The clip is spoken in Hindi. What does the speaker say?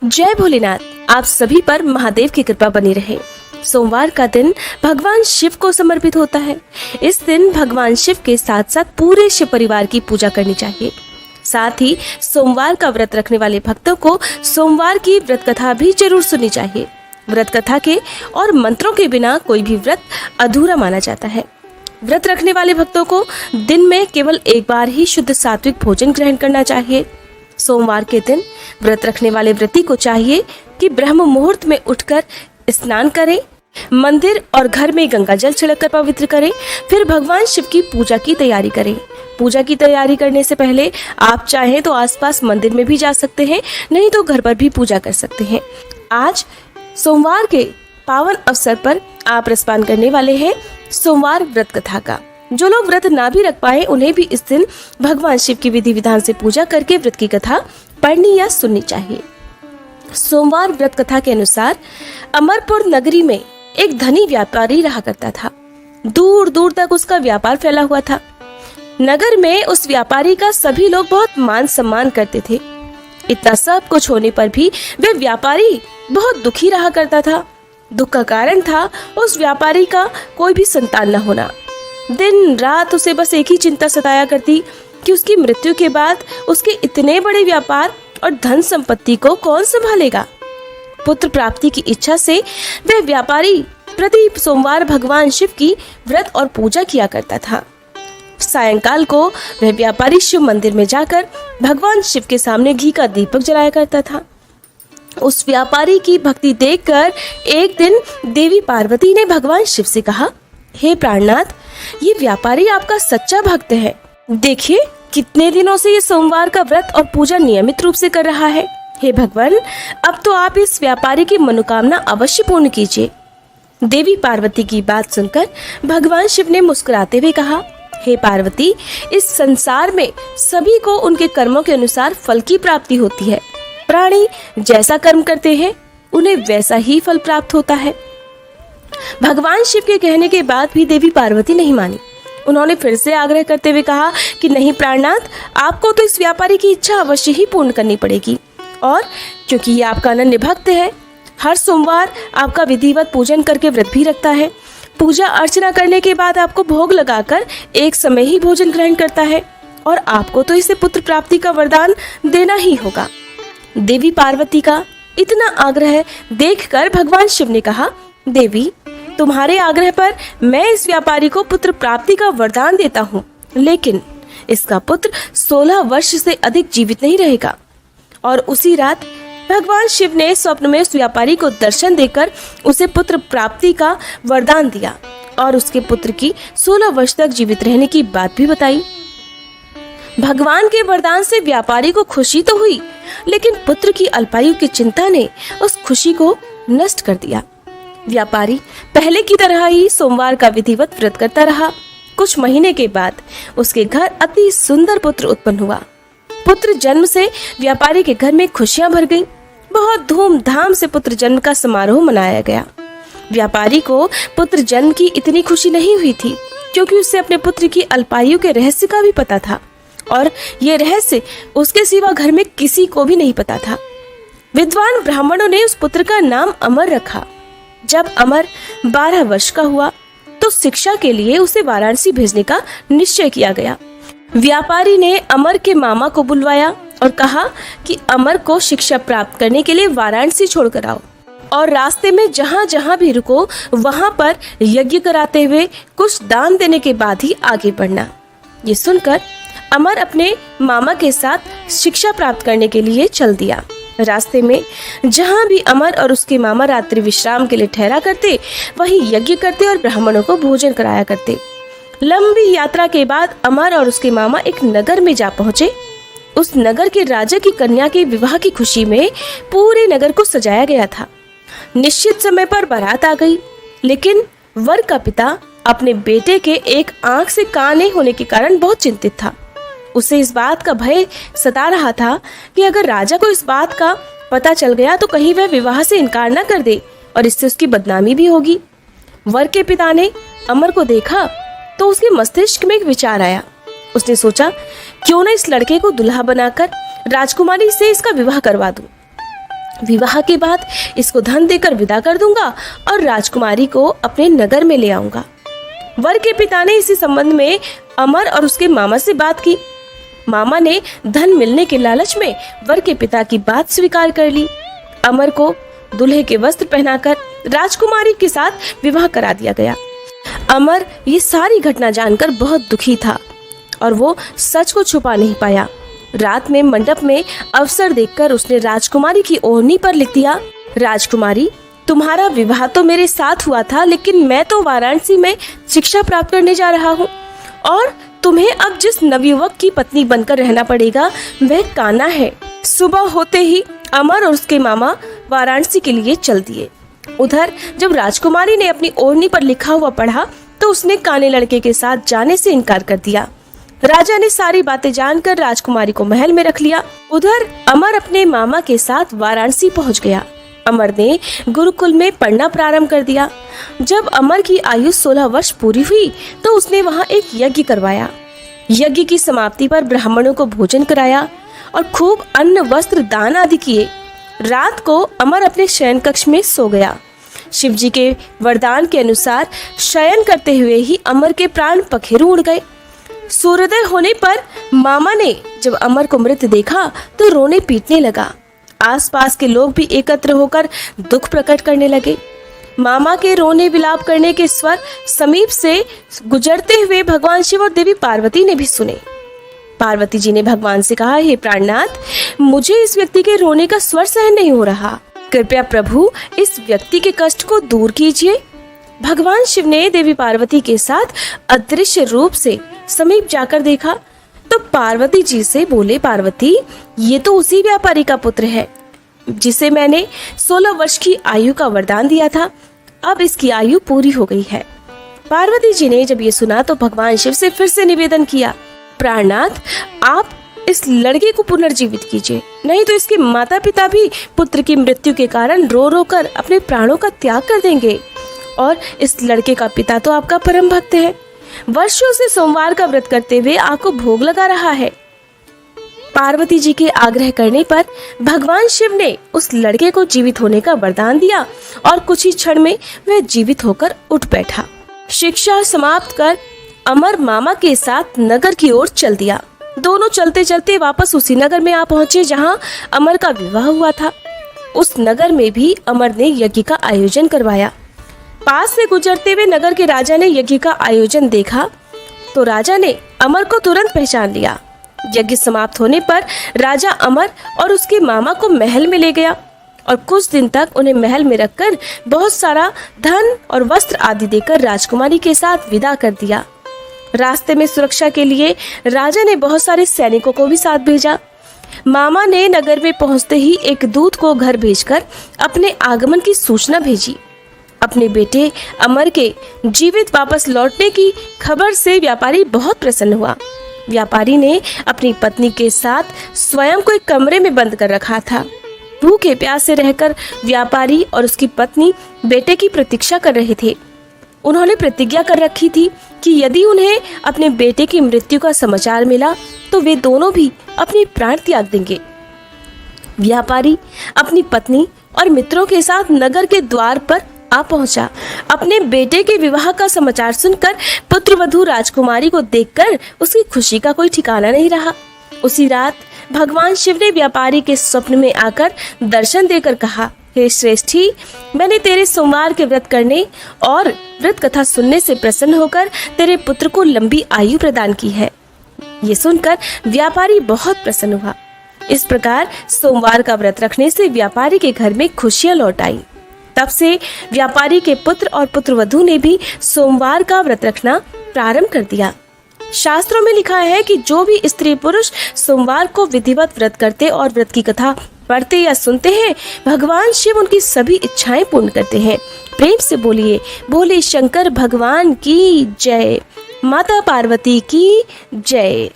जय भोलेनाथ। आप सभी पर महादेव की कृपा बनी रहे। सोमवार का दिन भगवान शिव को समर्पित होता है। इस दिन भगवान शिव के साथ साथ पूरे शिव परिवार की पूजा करनी चाहिए। साथ ही सोमवार का व्रत रखने वाले भक्तों को सोमवार की व्रत कथा भी जरूर सुननी चाहिए। व्रत कथा के और मंत्रों के बिना कोई भी व्रत अधूरा माना जाता है। व्रत रखने वाले भक्तों को दिन में केवल एक बार ही शुद्ध सात्विक भोजन ग्रहण करना चाहिए। सोमवार के दिन व्रत रखने वाले व्रती को चाहिए कि ब्रह्म मुहूर्त में उठकर स्नान करें, मंदिर और घर में गंगा जल छिड़ककर पवित्र करें, फिर भगवान शिव की पूजा की तैयारी करें। पूजा की तैयारी करने से पहले आप चाहें तो आसपास मंदिर में भी जा सकते हैं, नहीं तो घर पर भी पूजा कर सकते हैं। आज सोमवार के पावन अवसर पर आप रसपान करने वाले हैं सोमवार व्रत कथा का। जो लोग व्रत ना भी रख पाए उन्हें भी इस दिन भगवान शिव की विधि विधान से पूजा करके व्रत की कथा पढ़नी या सुननी चाहिए। सोमवार व्रत कथा के अनुसार अमरपुर नगरी में एक धनी व्यापारी रहा करता था। दूर दूर तक उसका व्यापार फैला हुआ था। नगर में उस व्यापारी का सभी लोग बहुत मान सम्मान करते थे। इतना सब कुछ होने पर भी वह व्यापारी बहुत दुखी रहा करता था। दुख का कारण था उस व्यापारी का कोई भी संतान न होना। दिन रात उसे बस एक ही चिंता सताया करती कि उसकी मृत्यु के बाद उसके इतने बड़े व्यापार और धन संपत्ति को कौन संभालेगा। पुत्र प्राप्ति की इच्छा से वह व्यापारी प्रति सोमवार भगवान शिव की व्रत और पूजा किया करता था। सायंकाल को वह व्यापारी शिव मंदिर में जाकर भगवान शिव के सामने घी का दीपक जलाया करता था। उस व्यापारी की भक्ति देखकर एक दिन देवी पार्वती ने भगवान शिव से कहा, हे प्राणनाथ, ये व्यापारी आपका सच्चा भक्त है। देखिए कितने दिनों से ये सोमवार का व्रत और पूजा नियमित रूप से कर रहा है। हे भगवान, अब तो आप इस व्यापारी की मनोकामना अवश्य पूर्ण कीजिए। देवी पार्वती की बात सुनकर भगवान शिव ने मुस्कुराते हुए कहा, हे पार्वती, इस संसार में सभी को उनके कर्मों के अनुसार फल की प्राप्ति होती है। प्राणी जैसा कर्म करते हैं उन्हें वैसा ही फल प्राप्त होता है। भगवान शिव के कहने के बाद भी देवी पार्वती नहीं मानी। उन्होंने फिर से आग्रह करते हुए कहा कि नहीं प्राणनाथ, आपको तो इस व्यापारी की इच्छा अवश्य ही पूर्ण करनी पड़ेगी। और क्योंकि ये आपका अनन्य भक्त है, हर सोमवार आपका विधिवत पूजन करके व्रत भी रखता है। पूजा अर्चना करने के बाद आपको भोग लगाकर एक समय ही भोजन ग्रहण करता है और आपको तो इसे पुत्र प्राप्ति का वरदान देना ही होगा। देवी पार्वती का इतना आग्रह देखकर भगवान शिव ने कहा, देवी, तुम्हारे आग्रह पर मैं इस व्यापारी को पुत्र प्राप्ति का वरदान देता हूँ, लेकिन इसका पुत्र 16 वर्ष से अधिक जीवित नहीं रहेगा। और उसी रात भगवान शिव ने स्वप्न में उस व्यापारी को दर्शन देकर उसे पुत्र प्राप्ति का वरदान दिया और उसके पुत्र की 16 वर्ष तक जीवित रहने की बात भी बताई। भगवान के वरदान से व्यापारी को खुशी तो हुई, लेकिन पुत्र की अल्पायु की चिंता ने उस खुशी को नष्ट कर दिया। व्यापारी पहले की तरह ही सोमवार का विधिवत व्रत करता रहा। कुछ महीने के बाद उसके घर अति सुंदर पुत्र उत्पन्न हुआ। पुत्र जन्म से व्यापारी के घर में खुशियां भर गईं। बहुत धूमधाम से पुत्र जन्म का समारोह मनाया गया। व्यापारी को पुत्र जन्म की इतनी खुशी नहीं हुई थी, क्योंकि उसे अपने पुत्र की अल्पायु के रहस्य का भी पता था और ये रहस्य उसके सिवा घर में किसी को भी नहीं पता था। विद्वान ब्राह्मणों ने उस पुत्र का नाम अमर रखा। जब अमर 12 वर्ष का हुआ तो शिक्षा के लिए उसे वाराणसी भेजने का निश्चय किया गया। व्यापारी ने अमर के मामा को बुलवाया और कहा कि अमर को शिक्षा प्राप्त करने के लिए वाराणसी छोड़कर आओ और रास्ते में जहाँ जहाँ भी रुको वहाँ पर यज्ञ कराते हुए कुछ दान देने के बाद ही आगे बढ़ना। ये सुनकर अमर अपने मामा के साथ शिक्षा प्राप्त करने के लिए चल दिया। रास्ते में जहाँ भी अमर और उसके मामा रात्रि विश्राम के लिए ठहरा करते, वहीं यज्ञ करते और ब्राह्मणों को भोजन कराया करते। लंबी यात्रा के बाद अमर और उसके मामा एक नगर में जा पहुंचे। उस नगर के राजा की कन्या के विवाह की खुशी में पूरे नगर को सजाया गया था। निश्चित समय पर बारात आ गई, लेकिन वर का पिता अपने बेटे के एक आंख से काने होने के कारण बहुत चिंतित था। उसे इस बात का भय सता रहा था कि अगर राजा को इस बात का पता चल गया तो कहीं वह विवाह से इनकार न कर दे और इससे उसकी बदनामी भी होगी। वर के पिता ने अमर को देखा तो उसके मस्तिष्क में एक विचार आया। उसने सोचा, क्यों न इस लड़के को दुल्हा बनाकर राजकुमारी से इसका विवाह करवा दूं। विवाह के बाद इसको धन देकर विदा कर दूंगा और राजकुमारी को अपने नगर में ले आऊंगा। वर के पिता ने इसी संबंध में अमर और उसके मामा से बात की। मामा ने धन मिलने के लालच में वर के पिता की बात स्वीकार कर ली। अमर को दूल्हे के वस्त्र पहनाकर राजकुमारी के साथ विवाह करा दिया गया। अमर ये सारी घटना जानकर बहुत दुखी था और वो सच को छुपा नहीं पाया। रात में मंडप में अवसर देखकर उसने राजकुमारी की ओढ़नी पर लिख दिया, राजकुमारी, तुम्हारा विवाह तो मेरे साथ हुआ था, लेकिन मैं तो वाराणसी में शिक्षा प्राप्त करने जा रहा हूँ और तुम्हें अब जिस नवयुवक की पत्नी बनकर रहना पड़ेगा वह कान्हा है। सुबह होते ही अमर और उसके मामा वाराणसी के लिए चल दिए। उधर जब राजकुमारी ने अपनी ओढ़नी पर लिखा हुआ पढ़ा तो उसने काने लड़के के साथ जाने से इनकार कर दिया। राजा ने सारी बातें जानकर राजकुमारी को महल में रख लिया। उधर अमर अपने मामा के साथ वाराणसी पहुंच गया। अमर ने गुरुकुल में पढ़ना प्रारंभ कर दिया। जब अमर की आयु 16 वर्ष पूरी हुई तो उसने वहां एक यज्ञ करवाया। यज्ञ की समाप्ति पर ब्राह्मणों को भोजन कराया और खूब अन्न वस्त्र दान आदि किए। रात को अमर अपने शयन कक्ष में सो गया। शिवजी के वरदान के अनुसार शयन करते हुए ही अमर के प्राण पखेरु उड़ गए। सूर्योदय होने पर मामा ने जब अमर को मृत देखा तो रोने पीटने लगा। आसपास के लोग भी एकत्र होकर दुख प्रकट करने लगे। मामा के रोने विलाप करने के स्वर समीप से गुजरते हुए भगवान शिव और देवी पार्वती ने भी सुने। पार्वती जी ने भगवान से कहा, हे प्राणनाथ, मुझे इस व्यक्ति के रोने का स्वर सहन नहीं हो रहा, कृपया प्रभु इस व्यक्ति के कष्ट को दूर कीजिए। भगवान शिव ने देवी पार्वती के साथ अदृश्य रूप से समीप जाकर देखा तो पार्वती जी से बोले, पार्वती, ये तो उसी व्यापारी का पुत्र है जिसे मैंने 16 वर्ष की आयु का वरदान दिया था। अब इसकी आयु पूरी हो गई है। पार्वती जी ने जब ये सुना तो भगवान शिव से फिर से निवेदन किया, प्राणनाथ, आप इस लड़के को पुनर्जीवित कीजिए, नहीं तो इसके माता पिता भी पुत्र की मृत्यु के कारण रो रो कर अपने प्राणों का त्याग कर देंगे। और इस लड़के का पिता तो आपका परम भक्त है, वर्षों से सोमवार का व्रत करते हुए आपको भोग लगा रहा है। पार्वती जी के आग्रह करने पर भगवान शिव ने उस लड़के को जीवित होने का वरदान दिया और कुछ ही क्षण में वह जीवित होकर उठ बैठा। शिक्षा समाप्त कर अमर मामा के साथ नगर की ओर चल दिया। दोनों चलते चलते वापस उसी नगर में आ पहुंचे जहां अमर का विवाह हुआ था। उस नगर में भी अमर ने यज्ञ का आयोजन करवाया। पास से गुजरते हुए नगर के राजा ने यज्ञ का आयोजन देखा तो राजा ने अमर को तुरंत पहचान लिया। यज्ञ समाप्त होने पर राजा अमर और उसके मामा को महल में ले गया और कुछ दिन तक उन्हें महल में रखकर बहुत सारा धन और वस्त्र आदि देकर राजकुमारी के साथ विदा कर दिया। रास्ते में सुरक्षा के लिए राजा ने बहुत सारे सैनिकों को भी साथ भेजा। मामा ने नगर में पहुंचते ही एक दूत को घर भेजकर अपने आगमन की सूचना भेजी। अपने बेटे अमर के जीवित वापस लौटने की खबर से व्यापारी बहुत प्रसन्न हुआ। व्यापारी ने अपनी पत्नी के साथ स्वयं को एक कमरे में बंद कर रखा था। भूखे प्यासे रहकर व्यापारी और उसकी पत्नी बेटे की प्रतीक्षा कर रहे थे। उन्होंने प्रतिज्ञा कर रखी थी कि यदि उन्हें अपने बेटे की मृत्यु का समाचार मिला तो वे दोनों भी अपने प्राण त्याग देंगे। व्यापारी अपनी पत्नी और मित्रों के साथ नगर के द्वार पर आ पहुंचा। अपने बेटे के विवाह का समाचार सुनकर पुत्रवधू राजकुमारी को देखकर उसकी खुशी का कोई ठिकाना नहीं रहा। उसी रात भगवान शिव ने व्यापारी के स्वप्न में आकर दर्शन देकर कहा, हे श्रेष्ठी, मैंने तेरे सोमवार के व्रत करने और व्रत कथा सुनने से प्रसन्न होकर तेरे पुत्र को लंबी आयु प्रदान की है। ये सुनकर व्यापारी बहुत प्रसन्न हुआ। इस प्रकार सोमवार का व्रत रखने से व्यापारी के घर में खुशियां लौट आई। तब से व्यापारी के पुत्र और पुत्रवधू ने भी सोमवार का व्रत रखना प्रारंभ कर दिया। शास्त्रों में लिखा है कि जो भी स्त्री पुरुष सोमवार को विधिवत व्रत करते और व्रत की कथा पढ़ते या सुनते हैं, भगवान शिव उनकी सभी इच्छाएं पूर्ण करते हैं। प्रेम से बोलिए, बोले शंकर भगवान की जय, माता पार्वती की जय।